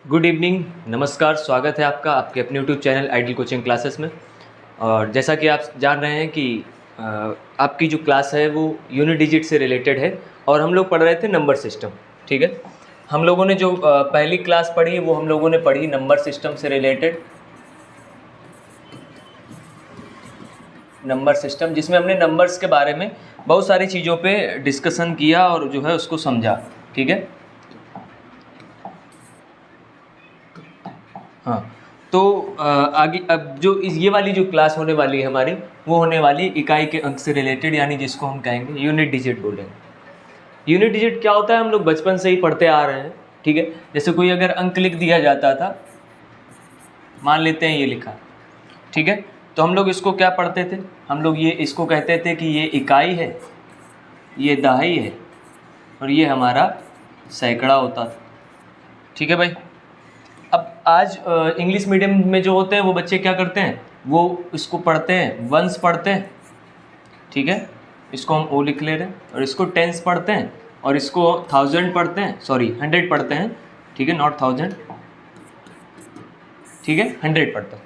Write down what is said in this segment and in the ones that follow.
Good evening, नमस्कार। स्वागत है आपका आपके अपने YouTube channel ideal coaching classes में। और जैसा कि आप जान रहे हैं कि आपकी जो क्लास है वो यूनिट डिजिट से रिलेटेड है और हम लोग पढ़ रहे थे नंबर सिस्टम। ठीक है, हम लोगों ने जो पहली क्लास पढ़ी वो हम लोगों ने पढ़ी नंबर सिस्टम से रिलेटेड, नंबर सिस्टम, जिसमें हमने नंबर्स के बारे में बहुत सारी चीज़ों पे डिस्कशन किया और जो है उसको समझा। ठीक है, हाँ। तो आगे अब जो ये वाली जो क्लास होने वाली है हमारी, वो होने वाली इकाई के अंक से रिलेटेड, यानी जिसको हम कहेंगे यूनिट डिजिट बोलेंगे। यूनिट डिजिट क्या होता है हम लोग बचपन से ही पढ़ते आ रहे हैं। ठीक है, जैसे कोई अगर अंक लिख दिया जाता था, मान लेते हैं ये लिखा, ठीक है, तो हम लोग इसको क्या पढ़ते थे, हम लोग ये इसको कहते थे कि ये इकाई है, ये दहाई है और ये हमारा सैकड़ा होता था। ठीक है भाई। अब आज इंग्लिश मीडियम में जो होते हैं वो बच्चे क्या करते हैं, वो इसको पढ़ते हैं, वंस पढ़ते हैं। ठीक है, इसको हम ओ लिख ले रहे हैं, और इसको टेंस पढ़ते हैं, और इसको 1000 पढ़ते हैं, सॉरी 100 पढ़ते हैं। ठीक है, नॉट 1000, ठीक है, 100 पढ़ते हैं।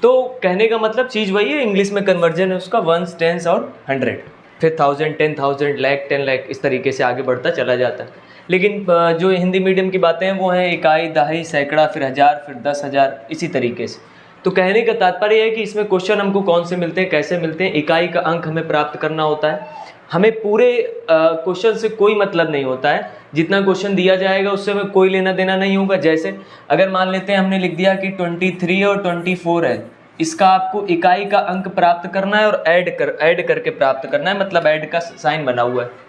तो कहने का मतलब चीज़ वही है, इंग्लिश में कन्वर्जन है उसका, वंस, टेंस और 100, फिर 1000, 10,000, लाख, 10 लाख, इस तरीके से आगे बढ़ता चला जाता है। लेकिन जो हिंदी मीडियम की बातें हैं वो हैं इकाई, दहाई, सैकड़ा, फिर हज़ार, फिर 10,000, इसी तरीके से। तो कहने का तात्पर्य है कि इसमें क्वेश्चन हमको कौन से मिलते हैं, कैसे मिलते हैं, इकाई का अंक हमें प्राप्त करना होता है। हमें पूरे क्वेश्चन से कोई मतलब नहीं होता है, जितना क्वेश्चन दिया जाएगा उससे हमें कोई लेना देना नहीं होगा। जैसे अगर मान लेते हैं हमने लिख दिया कि 23 और 24 है, इसका आपको इकाई का अंक प्राप्त करना है और ऐड करके प्राप्त करना है, मतलब ऐड का साइन बना हुआ है।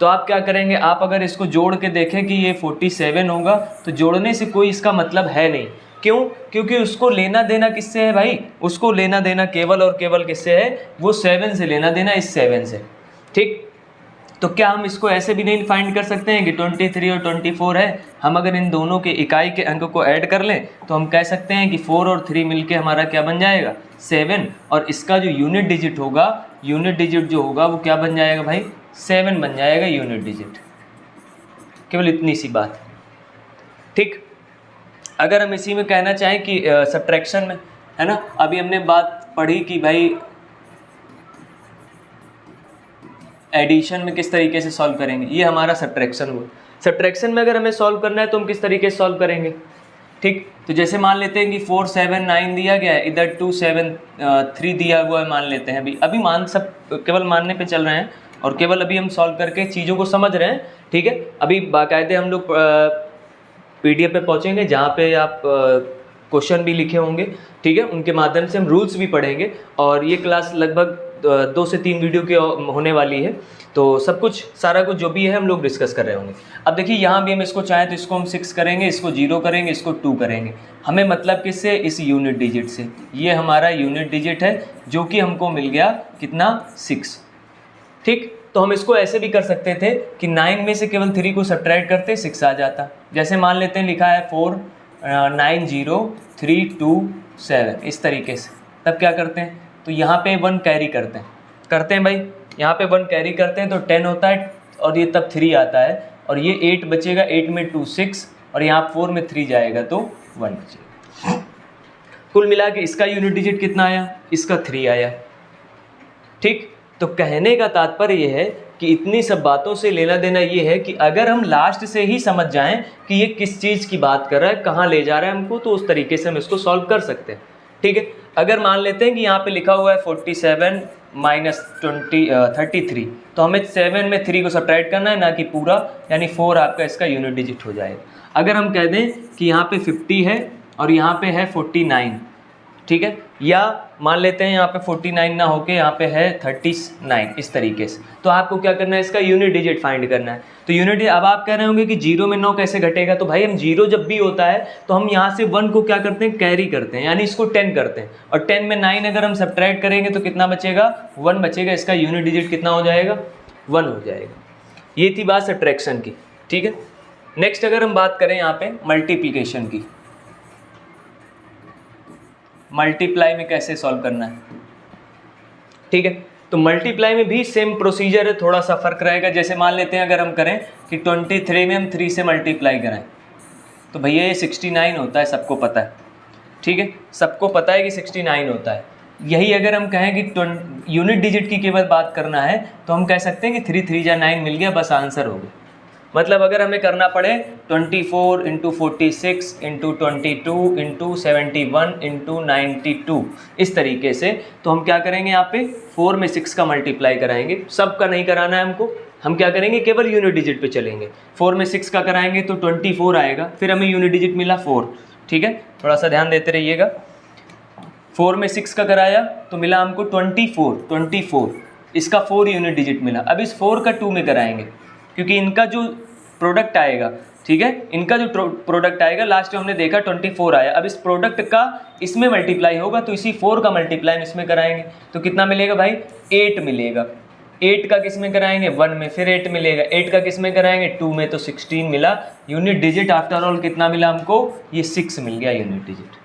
तो आप क्या करेंगे, आप अगर इसको जोड़ के देखें कि ये 47 होगा, तो जोड़ने से कोई इसका मतलब है नहीं। क्यों? क्योंकि उसको लेना देना किससे है भाई, उसको लेना देना केवल और केवल किससे है, वो 7 से लेना देना, इस 7 से। ठीक, तो क्या हम इसको ऐसे भी नहीं फाइंड कर सकते हैं कि 23 और 24 है, हम अगर इन दोनों के इकाई के अंक को ऐड कर लें तो हम कह सकते हैं कि 4 और 3 मिलके हमारा क्या बन जाएगा, 7, और इसका जो यूनिट डिजिट होगा, यूनिट डिजिट जो होगा वो क्या बन जाएगा भाई, 7 बन जाएगा यूनिट डिजिट। केवल इतनी सी बात। ठीक, अगर हम इसी में कहना चाहें कि सब्ट्रैक्शन में, है ना, अभी हमने बात पढ़ी कि भाई एडिशन में किस तरीके से सॉल्व करेंगे, ये हमारा सब्ट्रैक्शन हुआ। सब्ट्रैक्शन में अगर हमें सॉल्व करना है तो हम किस तरीके से सॉल्व करेंगे। ठीक, तो जैसे मान लेते हैं कि 4, 7, 9 दिया गया है, इधर 2, 7, 3 दिया हुआ है, मान लेते हैं। अभी मान सब केवल मानने पे चल रहे हैं और केवल अभी हम सॉल्व करके चीज़ों को समझ रहे हैं। ठीक है, अभी बाकायदे हम लोग PDF पे पहुँचेंगे जहाँ पे आप क्वेश्चन भी लिखे होंगे। ठीक है, उनके माध्यम से हम रूल्स भी पढ़ेंगे, और ये क्लास लगभग 2 से 3 वीडियो की होने वाली है। तो सब कुछ, सारा कुछ जो भी है हम लोग डिस्कस कर रहे होंगे। अब देखिए, यहाँ भी हम इसको चाहें तो इसको हम 6 करेंगे, इसको 0 करेंगे, इसको 2 करेंगे। हमें मतलब किससे, इस यूनिट डिजिट से। ये हमारा यूनिट डिजिट है जो कि हमको मिल गया कितना, 6। ठीक, तो हम इसको ऐसे भी कर सकते थे कि 9 में से केवल 3 को सब्ट्रैक्ट करते 6 आ जाता। जैसे मान लेते हैं लिखा है 4, 9, 0, 3, 2, 7, इस तरीके से। तब क्या करते हैं, तो यहाँ पे 1 कैरी करते हैं भाई, यहाँ पे 1 कैरी करते हैं तो 10 होता है, और ये तब 3 आता है, और ये 8 बचेगा, 8 में 2 6, और यहाँ 4 में 3 जाएगा तो 1 बचेगा। कुल मिला के इसका यूनिट डिजिट कितना आया, इसका 3 आया। ठीक, तो कहने का तात्पर्य ये है कि इतनी सब बातों से लेना देना ये है कि अगर हम लास्ट से ही समझ जाएं कि ये किस चीज़ की बात कर रहा है, कहाँ ले जा रहा है हमको, तो उस तरीके से हम इसको सॉल्व कर सकते हैं। ठीक है, अगर मान लेते हैं कि यहाँ पे लिखा हुआ है 47 माइनस 33, तो हमें 7 में 3 को सब्ट्रैक्ट करना है, ना कि पूरा, यानी 4 आपका इसका यूनिट डिजिट हो जाएगा। अगर हम कह दें कि यहाँ पे 50 है और यहाँ पे है 49, ठीक है, या मान लेते हैं यहाँ पे 49 ना होके यहाँ पे है 39, इस तरीके से, तो आपको क्या करना है, इसका यूनिट डिजिट फाइंड करना है। तो यूनिट, अब आप कह रहे होंगे कि 0 में 9 कैसे घटेगा, तो भाई हम 0 जब भी होता है तो हम यहाँ से 1 को क्या करते हैं, कैरी करते हैं, यानी इसको 10 करते हैं, और 10 में 9 अगर हम सब्ट्रैक्ट करेंगे तो कितना बचेगा, 1 बचेगा। इसका यूनिट डिजिट कितना हो जाएगा, 1 हो जाएगा। ये थी बात सब्ट्रैक्शन की। ठीक है, नेक्स्ट अगर हम बात करें यहाँ पे मल्टीप्लिकेशन की, मल्टीप्लाई में कैसे सॉल्व करना है। ठीक है, तो मल्टीप्लाई में भी सेम प्रोसीजर है, थोड़ा सा फर्क रहेगा। जैसे मान लेते हैं अगर हम करें कि 23 में हम 3 से मल्टीप्लाई करें, तो भैया ये 69 होता है, सबको पता है, ठीक है, सबको पता है कि 69 होता है। यही अगर हम कहें कि यूनिट डिजिट की केवल बात करना है तो हम कह सकते हैं कि 3 3 जा 9 मिल गया, बस आंसर हो गया। मतलब अगर हमें करना पड़े 24 इंटू 46 इंटू 22 इंटू 71 इंटू 92 इस तरीके से, तो हम क्या करेंगे यहाँ पे 4 में 6 का मल्टीप्लाई कराएंगे। सबका नहीं कराना है हमको, हम क्या करेंगे केवल यूनिट डिजिट पे चलेंगे। 4 में 6 का कराएंगे तो 24 आएगा, फिर हमें यूनिट डिजिट मिला 4, ठीक है, थोड़ा सा ध्यान देते रहिएगा। 4 में 6 का कराया तो मिला हमको 24, इसका 4 यूनिट डिजिट मिला। अब इस 4 का 2 में कराएंगे क्योंकि इनका जो प्रोडक्ट आएगा, ठीक है, इनका जो प्रोडक्ट आएगा लास्ट में हमने देखा 24 आया। अब इस प्रोडक्ट का इसमें मल्टीप्लाई होगा तो इसी 4 का मल्टीप्लाई हम इसमें कराएंगे तो कितना मिलेगा भाई 8 मिलेगा। 8 का किस में कराएंगे 1 में, फिर 8 मिलेगा। 8 का किस में कराएंगे 2 में, तो 16 मिला। यूनिट डिजिट आफ्टर ऑल कितना मिला हमको, ये 6 मिल गया यूनिट डिजिट।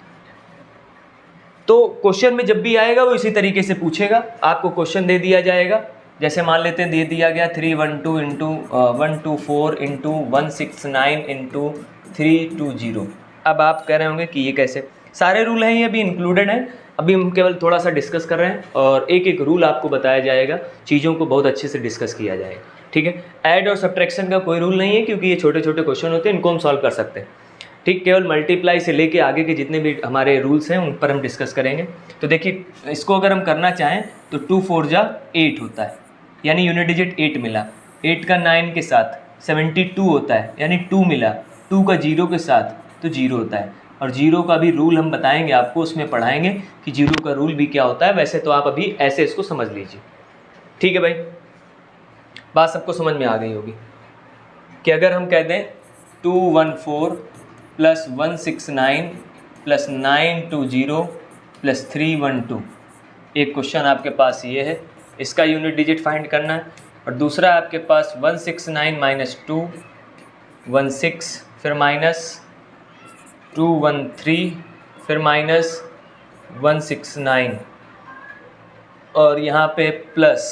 तो क्वेश्चन में जब भी आएगा वो इसी तरीके से पूछेगा, आपको क्वेश्चन दे दिया जाएगा, जैसे मान लेते हैं दे दिया गया 312 इंटू 124 इंटू 169 इंटू 320। अब आप कह रहे होंगे कि ये कैसे, सारे रूल हैं ये अभी इंक्लूडेड हैं, अभी हम केवल थोड़ा सा डिस्कस कर रहे हैं और एक एक रूल आपको बताया जाएगा, चीज़ों को बहुत अच्छे से डिस्कस किया जाएगा, ठीक है। ऐड और सब्ट्रैक्शन का कोई रूल नहीं है क्योंकि ये छोटे छोटे क्वेश्चन होते हैं, इनको हम सॉल्व कर सकते हैं, ठीक। केवल मल्टीप्लाई से लेके आगे के जितने भी हमारे रूल्स हैं उन पर हम डिस्कस करेंगे। तो देखिए इसको अगर हम करना चाहें तो 2 4 जा 8 होता है, यानी यूनिट डिजिट 8 मिला। 8 का 9 के साथ 72 होता है, यानी 2 मिला। 2 का 0 के साथ तो 0 होता है, और 0 का भी रूल हम बताएंगे आपको, उसमें पढ़ाएंगे कि 0 का रूल भी क्या होता है। वैसे तो आप अभी ऐसे इसको समझ लीजिए, ठीक है भाई, बात सबको समझ में आ गई होगी कि अगर हम कह दें 214 प्लस 169 प्लस 920 प्लस 312, एक क्वेश्चन आपके पास ये है, इसका यूनिट डिजिट फाइंड करना है। और दूसरा आपके पास 169 माइनस 2 16, फिर माइनस 213, फिर माइनस 169 और यहाँ पे प्लस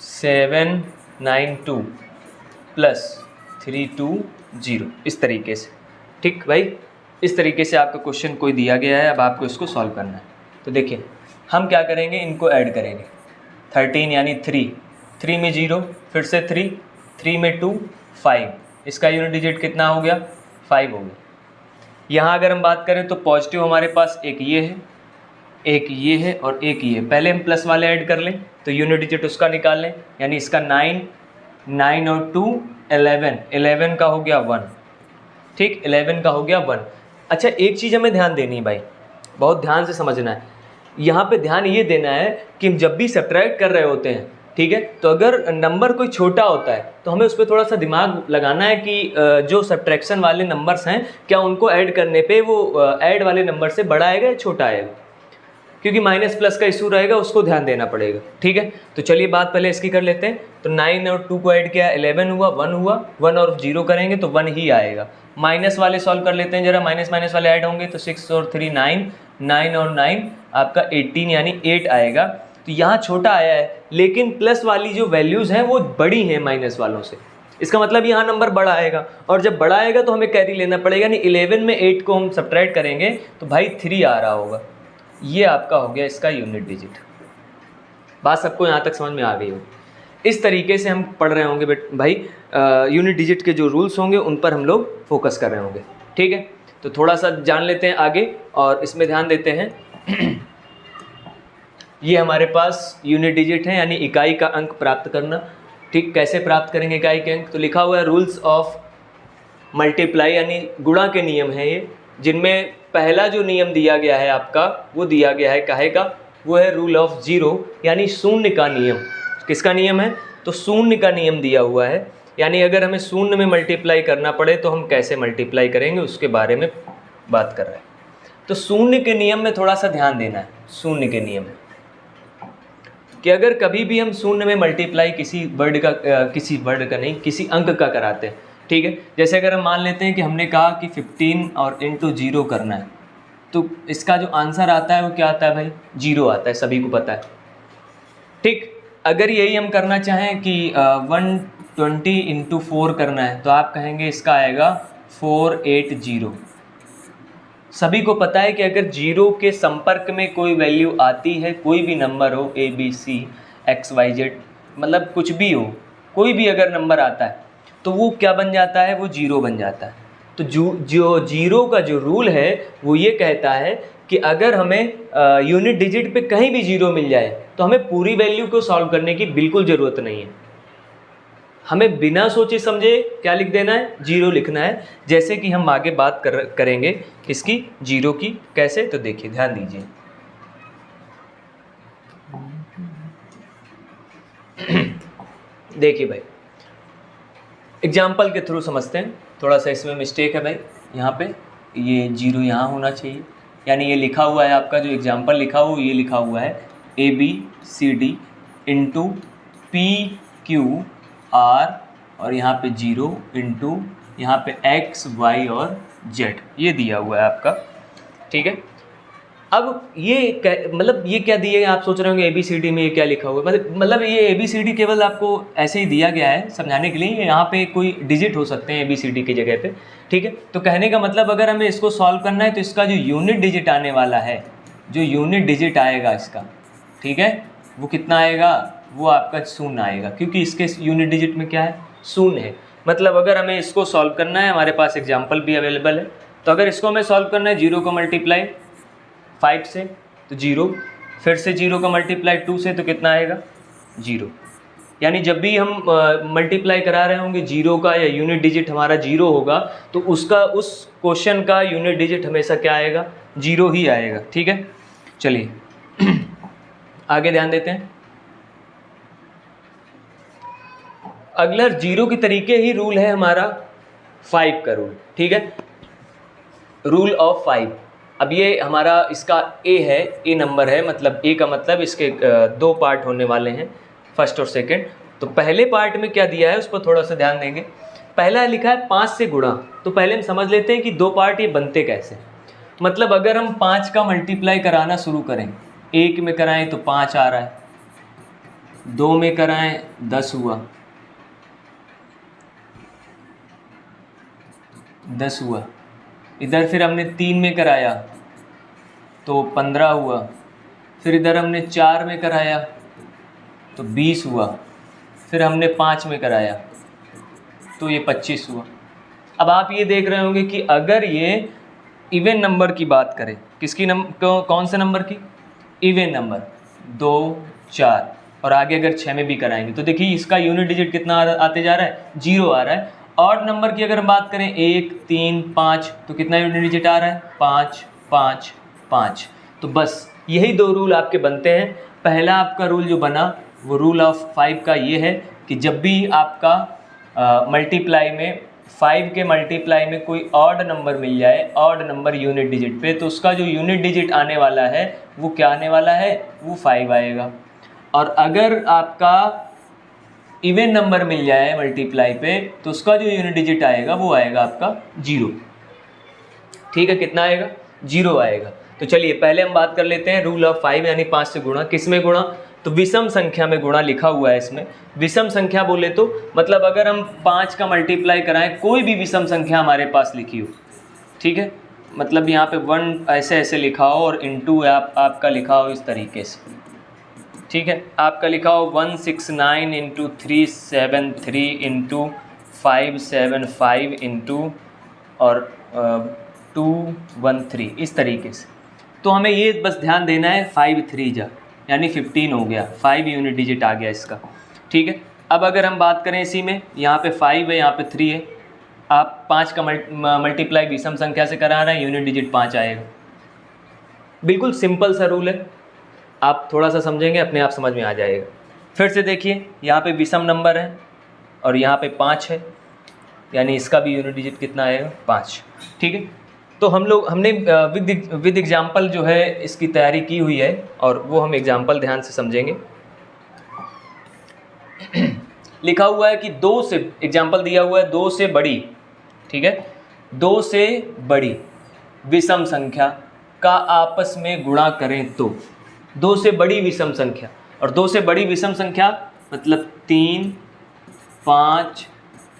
792 प्लस 320, इस तरीके से, ठीक भाई। इस तरीके से आपका क्वेश्चन कोई दिया गया है, अब आपको इसको सॉल्व करना है। तो देखिए हम क्या करेंगे, इनको ऐड करेंगे। 13 यानी 3 में 0, फिर से 3 में 2 5, इसका यूनिट डिजिट कितना हो गया 5 हो गया। यहाँ अगर हम बात करें तो पॉजिटिव हमारे पास एक ये है, एक ये है और एक ये। पहले हम प्लस वाले ऐड कर लें तो यूनिट डिजिट उसका निकाल लें, यानी इसका 9 और 2 11 का हो गया 1, ठीक, 11 का हो गया 1। अच्छा एक चीज़ हमें ध्यान देनी है भाई, बहुत ध्यान से समझना है। यहाँ पे ध्यान ये देना है कि हम जब भी सब्ट्रैक्ट कर रहे होते हैं, ठीक है, तो अगर नंबर कोई छोटा होता है तो हमें उस पर थोड़ा सा दिमाग लगाना है कि जो सब्ट्रैक्शन वाले नंबर्स हैं क्या उनको ऐड करने पे वो ऐड वाले नंबर से बड़ा आएगा या छोटा आएगा, क्योंकि माइनस प्लस का इशू रहेगा, उसको ध्यान देना पड़ेगा, ठीक है। तो चलिए बात पहले इसकी कर लेते हैं। तो 9 और 2 को ऐड किया 11 हुआ, 1 हुआ, 1 और 0 करेंगे तो 1 ही आएगा। माइनस वाले सॉल्व कर लेते हैं जरा, माइनस वाले ऐड होंगे तो 6 और 3 9 और 9 आपका 18 यानी 8 आएगा। तो यहाँ छोटा आया है, लेकिन प्लस वाली जो वैल्यूज़ हैं वो बड़ी हैं माइनस वालों से, इसका मतलब यहाँ नंबर बड़ा आएगा, और जब बड़ा आएगा तो हमें कैरी लेना पड़ेगा, यानी 11 में 8 को हम सब्ट्रैक्ट करेंगे तो भाई 3 आ रहा होगा। ये आपका हो गया इसका यूनिट डिजिट। बात सबको यहाँ तक समझ में आ गई होगी। इस तरीके से हम पढ़ रहे होंगे भाई, यूनिट डिजिट के जो रूल्स होंगे उन पर हम लोग फोकस कर रहे होंगे, ठीक है। तो थोड़ा सा जान लेते हैं आगे और इसमें ध्यान देते हैं। ये हमारे पास यूनिट डिजिट है, यानी इकाई का अंक प्राप्त करना, ठीक। कैसे प्राप्त करेंगे इकाई के अंक, तो लिखा हुआ है रूल्स ऑफ मल्टीप्लाई, यानी गुणा के नियम हैं ये, जिनमें पहला जो नियम दिया गया है आपका वो दिया गया है काहे का, वो है रूल ऑफ 0, यानी शून्य का नियम। किसका नियम है, तो शून्य का नियम दिया हुआ है, यानी अगर हमें शून्य में मल्टीप्लाई करना पड़े तो हम कैसे मल्टीप्लाई करेंगे उसके बारे में बात कर रहे हैं। तो शून्य के नियम में थोड़ा सा ध्यान देना है। शून्य के नियम कि अगर कभी भी हम शून्य में मल्टीप्लाई किसी वर्ड का नहीं, किसी अंक का कराते हैं, ठीक है। जैसे अगर हम मान लेते हैं कि हमने कहा कि 15 और इंटू 0 करना है, तो इसका जो आंसर आता है वो क्या आता है भाई, 0 आता है, सभी को पता है, ठीक। अगर यही हम करना चाहें कि 20 इंटू 4 करना है तो आप कहेंगे इसका आएगा 480। सभी को पता है कि अगर जीरो के संपर्क में कोई वैल्यू आती है, कोई भी नंबर हो ABC XYZ, मतलब कुछ भी हो, कोई भी अगर नंबर आता है तो वो क्या बन जाता है, वो जीरो बन जाता है। तो जो जीरो का जो रूल है वो ये कहता है कि अगर हमें यूनिट डिजिट पे कहीं भी जीरो मिल जाए तो हमें पूरी वैल्यू को सॉल्व करने की बिल्कुल ज़रूरत नहीं है। हमें बिना सोचे समझे क्या लिख देना है, जीरो लिखना है। जैसे कि हम आगे बात करेंगे इसकी जीरो की कैसे, तो देखिए ध्यान दीजिए। देखिए भाई, एग्जाम्पल के थ्रू समझते हैं। थोड़ा सा इसमें मिस्टेक है भाई, यहाँ पे ये जीरो यहाँ होना चाहिए, यानी ये लिखा हुआ है आपका जो एग्जाम्पल लिखा हुआ, ये लिखा हुआ है ABCD इंटू PQR और यहाँ पे जीरो इंटू यहाँ पे X Y और Z, ये दिया हुआ है आपका, ठीक है। अब ये मतलब ये क्या दिए, आप सोच रहे होंगे ABCD में ये क्या लिखा हुआ है, मतलब ये ABCD केवल आपको ऐसे ही दिया गया है समझाने के लिए, यहाँ पे कोई डिजिट हो सकते हैं ABCD की जगह पे, ठीक है। तो कहने का मतलब अगर हमें इसको सॉल्व करना है तो इसका जो यूनिट डिजिट आने वाला है, जो यूनिट डिजिट आएगा इसका, ठीक है, वो कितना आएगा, वो आपका शून्य आएगा, क्योंकि इसके यूनिट डिजिट में क्या है, शून्य है। मतलब अगर हमें इसको सॉल्व करना है, हमारे पास एग्जाम्पल भी अवेलेबल है, तो अगर इसको हमें सॉल्व करना है, जीरो को मल्टीप्लाई 5 से तो जीरो, फिर से जीरो का मल्टीप्लाई 2 से तो कितना आएगा, जीरो। यानी जब भी हम मल्टीप्लाई करा रहे होंगे जीरो का या यूनिट डिजिट हमारा जीरो होगा तो उसका, उस क्वेश्चन का यूनिट डिजिट हमेशा क्या आएगा, जीरो ही आएगा, ठीक है। चलिए आगे ध्यान देते हैं। अगला जीरो की तरीके ही रूल है हमारा 5 का रूल, ठीक है, रूल ऑफ 5। अब ये हमारा इसका ए है, ए नंबर है, मतलब ए का मतलब इसके दो पार्ट होने वाले हैं, फर्स्ट और सेकंड। तो पहले पार्ट में क्या दिया है उस पर थोड़ा सा ध्यान देंगे। पहला लिखा है 5 से गुणा, तो पहले हम समझ लेते हैं कि दो पार्ट ये बनते कैसे। मतलब अगर हम 5 का मल्टीप्लाई कराना शुरू करें, 1 में कराएं तो 5 आ रहा है, 2 में कराएं 10 हुआ, 10 हुआ, इधर फिर हमने 3 में कराया तो 15 हुआ, फिर इधर हमने 4 में कराया तो 20 हुआ, फिर हमने 5 में कराया तो ये 25 हुआ। अब आप ये देख रहे होंगे कि अगर ये इवन नंबर की बात करें, किसकी कौन से नंबर की, इवन नंबर 2 4 और आगे अगर 6 में भी कराएंगे तो देखिए इसका यूनिट डिजिट कितना आते जा रहा है, जीरो आ रहा है। ऑड नंबर की अगर हम बात करें 1 3 5 तो कितना यूनिट डिजिट आ रहा है, 5 5 5। तो बस यही दो रूल आपके बनते हैं। पहला आपका रूल जो बना वो रूल ऑफ 5 का ये है कि जब भी आपका मल्टीप्लाई में 5 के मल्टीप्लाई में कोई ऑड नंबर मिल जाए, ऑड नंबर यूनिट डिजिट पे, तो उसका जो यूनिट डिजिट आने वाला है वो क्या आने वाला है, वो 5 आएगा। और अगर आपका इवन नंबर मिल जाए मल्टीप्लाई पे तो उसका जो यूनिट डिजिट आएगा वो आएगा आपका 0, ठीक है। कितना आएगा, 0 आएगा। तो चलिए पहले हम बात कर लेते हैं रूल ऑफ 5 यानी 5 से गुणा। किस में गुणा, तो विषम संख्या में गुणा लिखा हुआ है इसमें। विषम संख्या बोले तो मतलब अगर हम 5 का मल्टीप्लाई कराएं, कोई भी विषम संख्या हमारे पास लिखी हो, ठीक है, मतलब यहाँ पे 1 ऐसे ऐसे लिखा हो और इंटू आपका लिखा हो इस तरीके से, ठीक है, आपका लिखा हो 169 इंटू 373 इंटू 575 इंटू और 213, इस तरीके से। तो हमें ये बस ध्यान देना है 5 3 जा यानी 15 हो गया, 5 यूनिट डिजिट आ गया इसका, ठीक है। अब अगर हम बात करें इसी में, यहाँ पे 5 है, यहाँ पे 3 है, आप 5 का मल्टीप्लाई विषम संख्या से करा रहे हैं, यूनिट डिजिट 5 आएगा। बिल्कुल सिंपल सा रूल है, आप थोड़ा सा समझेंगे अपने आप समझ में आ जाएगा। फिर से देखिए यहाँ पे विषम नंबर है और यहाँ पे 5 है, यानी इसका भी यूनिट डिजिट कितना आएगा, 5, ठीक है। तो हमने विद एग्जाम्पल जो है इसकी तैयारी की हुई है और वो हम एग्जाम्पल ध्यान से समझेंगे। लिखा हुआ है कि 2 से, एग्जाम्पल दिया हुआ है 2 से बड़ी, ठीक है, 2 से बड़ी विषम संख्या का आपस में गुणा करें तो, 2 से बड़ी विषम संख्या, और 2 से बड़ी विषम संख्या मतलब 3 5,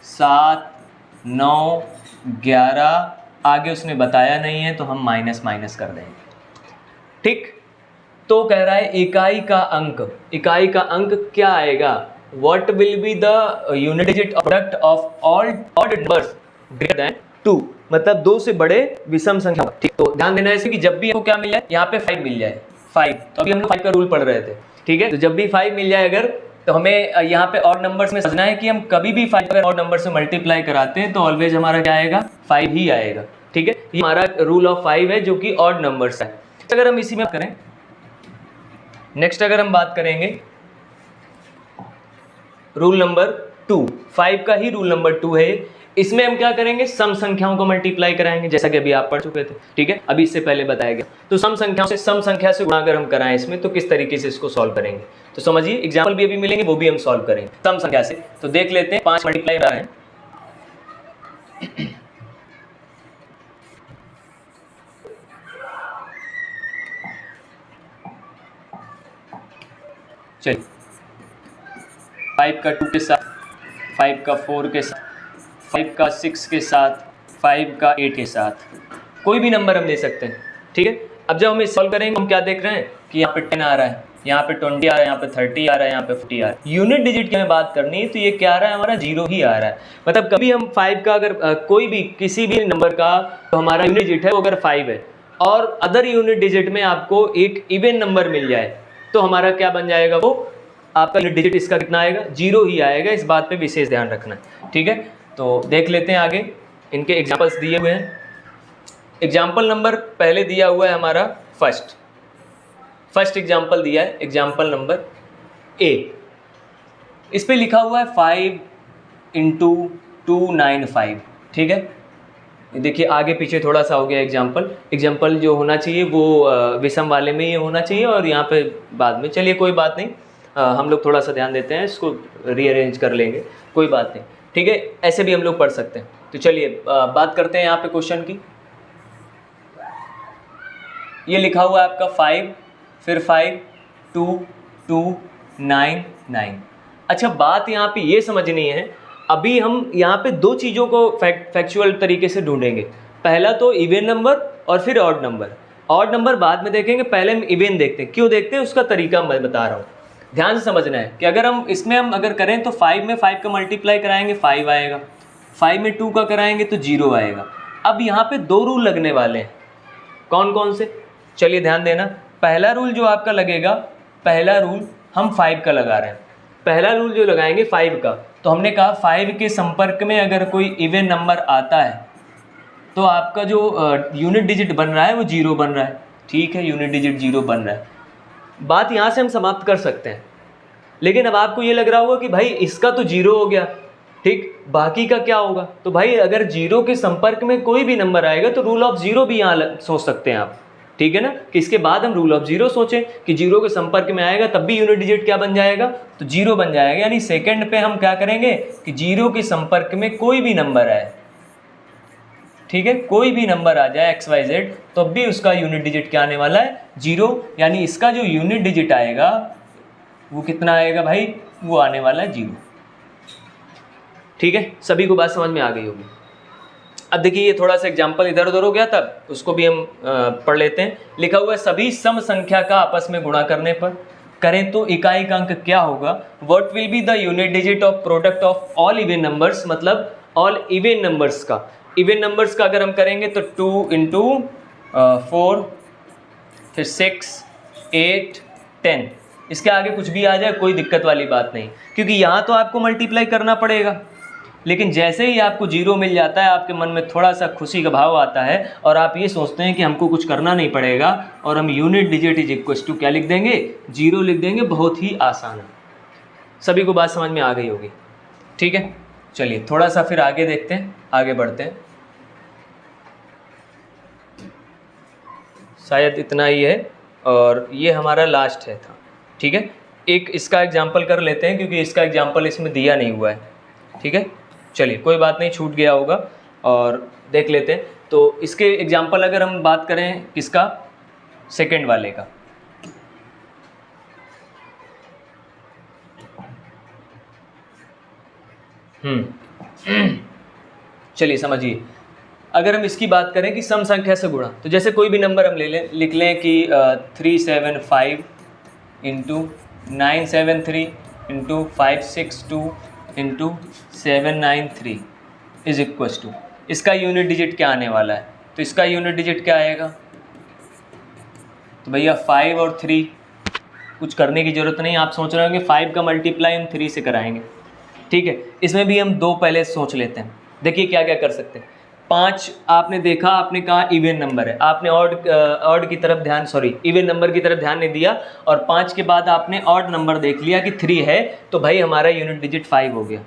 7, 9, 11, आगे उसने बताया नहीं है तो हम माइनस माइनस कर देंगे। ठीक, तो कह रहा है इकाई का अंक क्या आएगा? What will be the unit digit product of all odd numbers greater than 2, मतलब 2 से बड़े विषम संख्या। ठीक, तो ध्यान देना है कि जब भी आपको क्या मिल जाए, यहाँ पे 5 मिल जाए, 5, तो अभी हम लोग 5 का रूल पढ़ रहे थे। ठीक है, तो जब भी 5 मिल जाए अगर, तो हमें यहाँ पे ऑड नंबर्स में समझना है कि हम कभी भी 5 अगर ऑड नंबर से मल्टीप्लाई कराते हैं तो ऑलवेज हमारा क्या आएगा? 5 ही आएगा। ठीक है, ये हमारा रूल ऑफ 5 है जो कि ऑड नंबर्स है। अगर हम इसी में करें, नेक्स्ट अगर हम बात करेंगे रूल नंबर 2, 5 का ही रूल नंबर 2 है। इसमें हम क्या करेंगे? सम संख्याओं को मल्टीप्लाई कराएंगे, जैसा कि अभी आप पढ़ चुके थे। ठीक है, अभी इससे पहले बताया गया। तो सम संख्या से गुणा अगर हम कराएं इसमें, तो किस तरीके से इसको सॉल्व करेंगे, तो समझिए एग्जाम्पल भी अभी मिलेंगे, वो भी हम सॉल्व करेंगे सम संख्या से। तो देख लेते हैं, 5 मल्टीप्लाई कर रहे हैं, चलिए 5 का 2 के साथ, 5 का 4 के साथ, 5 का 6 के साथ, 5 का 8 के साथ, कोई भी नंबर हम ले सकते हैं। ठीक है, अब जब हम इसे सॉल्व करेंगे, हम क्या देख रहे हैं कि यहाँ पे 10 आ रहा है, यहाँ पे 20 आ रहा है, यहाँ पे 30 आ रहा है, यहाँ पे 40 आ रहा है। यूनिट डिजिट की हमें बात करनी है तो ये क्या आ रहा है? हमारा 0 ही आ रहा है। मतलब कभी हम 5 का अगर कोई भी किसी भी नंबर का तो हमारा यूनिट डिजिट है वो अगर 5 है और अदर यूनिट डिजिट में आपको एक इवन नंबर मिल जाए तो हमारा क्या बन जाएगा? वो आपका यूनिट डिजिट इसका कितना आएगा? 0 ही आएगा। इस बात पे विशेष ध्यान रखना है। ठीक है, तो देख लेते हैं आगे, इनके एग्जांपल्स दिए हुए हैं। एग्जाम्पल नंबर पहले दिया हुआ है हमारा फर्स्ट एग्जाम्पल दिया है, एग्जाम्पल नंबर ए। इस पे लिखा हुआ है 5 × 295। ठीक है, देखिए आगे पीछे थोड़ा सा हो गया एग्जाम्पल जो होना चाहिए वो विषम वाले में ही होना चाहिए और यहाँ पे बाद में। चलिए कोई बात नहीं, हम लोग थोड़ा सा ध्यान देते हैं, इसको रीअरेंज कर लेंगे, कोई बात नहीं। ठीक है, ऐसे भी हम लोग पढ़ सकते हैं। तो चलिए बात करते हैं यहाँ पे क्वेश्चन की। ये लिखा हुआ है आपका 5, फिर 5, 2, 2, 9, 9। अच्छा, बात यहाँ पे ये समझनी है, अभी हम यहाँ पे 2 चीज़ों को फैक्चुअल तरीके से ढूंढेंगे। पहला तो इवन नंबर और फिर ऑड नंबर बाद में देखेंगे, पहले हम इवन देखते हैं। क्यों देखते हैं उसका तरीका मैं बता रहा हूँ, ध्यान से समझना है कि अगर हम इसमें हम अगर करें तो 5 में 5 का मल्टीप्लाई कराएंगे 5 आएगा, 5 में 2 का कराएंगे तो 0 आएगा। अब यहाँ पे 2 रूल लगने वाले हैं, कौन कौन से? चलिए ध्यान देना। पहला रूल जो आपका लगेगा, पहला रूल हम 5 का लगा रहे हैं। पहला रूल जो लगाएंगे 5 का, तो हमने कहा 5 के संपर्क में अगर कोई इवन नंबर आता है तो आपका जो यूनिट डिजिट बन रहा है वो 0 बन रहा है। ठीक है, यूनिट डिजिट 0 बन रहा है। बात यहाँ से हम समाप्त कर सकते हैं, लेकिन अब आपको ये लग रहा होगा कि भाई इसका तो 0 हो गया, ठीक, बाकी का क्या होगा? तो भाई अगर 0 के संपर्क में कोई भी नंबर आएगा तो रूल ऑफ 0 भी यहाँ सोच सकते हैं आप। ठीक है ना, कि इसके बाद हम रूल ऑफ 0 सोचें कि 0 के संपर्क में आएगा तब भी यूनिट डिजिट क्या बन जाएगा? तो 0 बन जाएगा। यानी सेकंड पे हम क्या करेंगे कि 0 के संपर्क में कोई भी नंबर आए, ठीक है, कोई भी नंबर आ जाए XYZ, तो अब भी उसका यूनिट डिजिट क्या आने वाला है? 0। यानी इसका जो यूनिट डिजिट आएगा वो कितना आएगा भाई? वो आने वाला है 0। ठीक है, सभी को बात समझ में आ गई होगी। अब देखिए ये थोड़ा सा एग्जाम्पल इधर उधर हो गया था, उसको भी हम पढ़ लेते हैं। लिखा हुआ है सभी सम संख्या का आपस में गुणा करने पर करें तो इकाई का अंक क्या होगा? What will be the unit digit of product of all even numbers, मतलब ऑल इवन नंबर्स का। इवन नंबर्स का अगर हम करेंगे तो 2 × 4, फिर 6, 8, 10, इसके आगे कुछ भी आ जाए कोई दिक्कत वाली बात नहीं, क्योंकि यहाँ तो आपको मल्टीप्लाई करना पड़ेगा। लेकिन जैसे ही आपको 0 मिल जाता है आपके मन में थोड़ा सा खुशी का भाव आता है और आप ये सोचते हैं कि हमको कुछ करना नहीं पड़ेगा और हम unit digit is equal to क्या लिख देंगे? 0 लिख देंगे। बहुत ही आसान है, सभी को बात समझ में आ गई होगी। ठीक है, चलिए थोड़ा सा फिर आगे देखते हैं, आगे बढ़ते हैं। शायद इतना ही है और ये हमारा लास्ट है था। ठीक है, एक इसका एग्जाम्पल कर लेते हैं क्योंकि इसका एग्जाम्पल इसमें दिया नहीं हुआ है। ठीक है, चलिए कोई बात नहीं, छूट गया होगा और देख लेते हैं। तो इसके एग्जाम्पल अगर हम बात करें किसका? सेकंड वाले का। चलिए समझिए, अगर हम इसकी बात करें कि सम संख्या से गुणा, तो जैसे कोई भी नंबर हम ले लें, लिख लें कि 375 into 973 into 562 into 793 is equals to, इसका यूनिट डिजिट क्या आने वाला है? तो इसका यूनिट डिजिट क्या आएगा? तो भैया 5 और 3, कुछ करने की ज़रूरत नहीं। आप सोच रहे हो कि 5 का मल्टीप्लाई हम 3 से कराएंगे, ठीक है। इसमें भी हम 2 पहले सोच लेते हैं। देखिए क्या क्या कर सकते हैं। 5 आपने देखा, आपने कहा इवन नंबर है, आपने ऑड की तरफ ध्यान, सॉरी इवन नंबर की तरफ ध्यान नहीं दिया, और 5 के बाद आपने ऑड नंबर देख लिया कि 3 है, तो भाई हमारा यूनिट डिजिट 5 हो गया,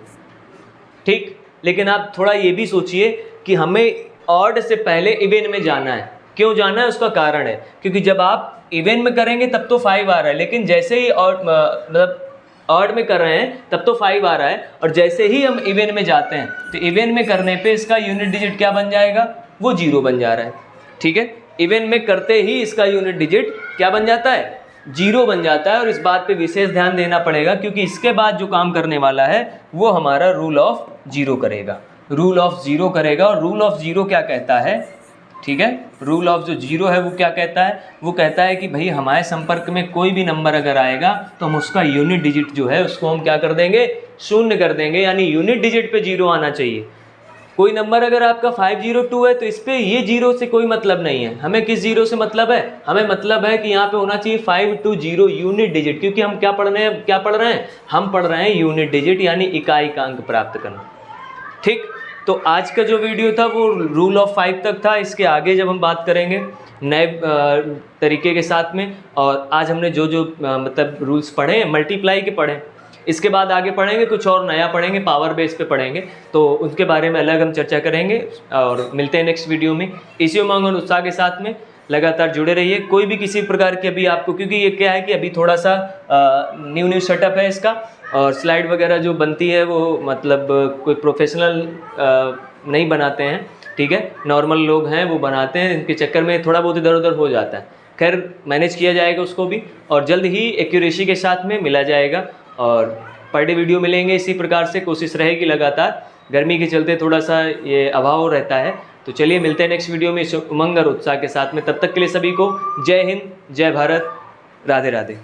ठीक। लेकिन आप थोड़ा ये भी सोचिए कि हमें ऑड से पहले इवन में जाना है। क्यों जाना है? उसका कारण है, क्योंकि जब आप इवन में करेंगे तब तो 5 आ रहा है, लेकिन जैसे ही मतलब ऑड में कर रहे हैं तब तो 5 आ रहा है, और जैसे ही हम इवन में जाते हैं तो इवन में करने पे इसका यूनिट डिजिट क्या बन जाएगा? वो 0 बन जा रहा है, ठीक है। इवन में करते ही इसका यूनिट डिजिट क्या बन जाता है? 0 बन जाता है। और इस बात पे विशेष ध्यान देना पड़ेगा, क्योंकि इसके बाद जो काम करने वाला है वो हमारा रूल ऑफ 0 करेगा, रूल ऑफ 0 करेगा। और रूल ऑफ 0 क्या कहता है, ठीक है, रूल ऑफ जो 0 है वो क्या कहता है? वो कहता है कि भाई हमारे संपर्क में कोई भी नंबर अगर आएगा तो हम उसका यूनिट डिजिट जो है उसको हम क्या कर देंगे? शून्य कर देंगे, यानी यूनिट डिजिट पे 0 आना चाहिए। कोई नंबर अगर आपका 502 है तो इस पर ये 0 से कोई मतलब नहीं है। हमें किस 0 से मतलब है? हमें मतलब है कि यहाँ पे होना चाहिए 520 यूनिट डिजिट, क्योंकि हम क्या पढ़ रहे हैं? हम पढ़ रहे हैं यूनिट डिजिट, यानी इकाई का अंक प्राप्त करना, ठीक। तो आज का जो वीडियो था वो रूल ऑफ 5 तक था। इसके आगे जब हम बात करेंगे नए तरीके के साथ में, और आज हमने जो मतलब रूल्स पढ़े, मल्टीप्लाई के पढ़े, इसके बाद आगे पढ़ेंगे कुछ और नया पढ़ेंगे, पावर बेस पे पढ़ेंगे, तो उसके बारे में अलग हम चर्चा करेंगे। और मिलते हैं नेक्स्ट वीडियो में। इसी उमंग और उत्साह के साथ में लगातार जुड़े रहिए। कोई भी किसी प्रकार की अभी आपको, क्योंकि ये क्या है कि अभी थोड़ा सा न्यू सेटअप है इसका, और स्लाइड वगैरह जो बनती है वो मतलब कोई प्रोफेशनल नहीं बनाते हैं, ठीक है, नॉर्मल लोग हैं वो बनाते हैं, इनके चक्कर में थोड़ा बहुत इधर उधर हो जाता है। खैर मैनेज किया जाएगा उसको भी, और जल्द ही एक्यूरेसी के साथ में मिला जाएगा, और पर डे वीडियो मिलेंगे इसी प्रकार से, कोशिश रहेगी लगातार। गर्मी के चलते थोड़ा सा ये अभाव रहता है। तो चलिए मिलते हैं नेक्स्ट वीडियो में इस उमंग और उत्साह के साथ में। तब तक के लिए सभी को जय हिंद, जय भारत, राधे राधे।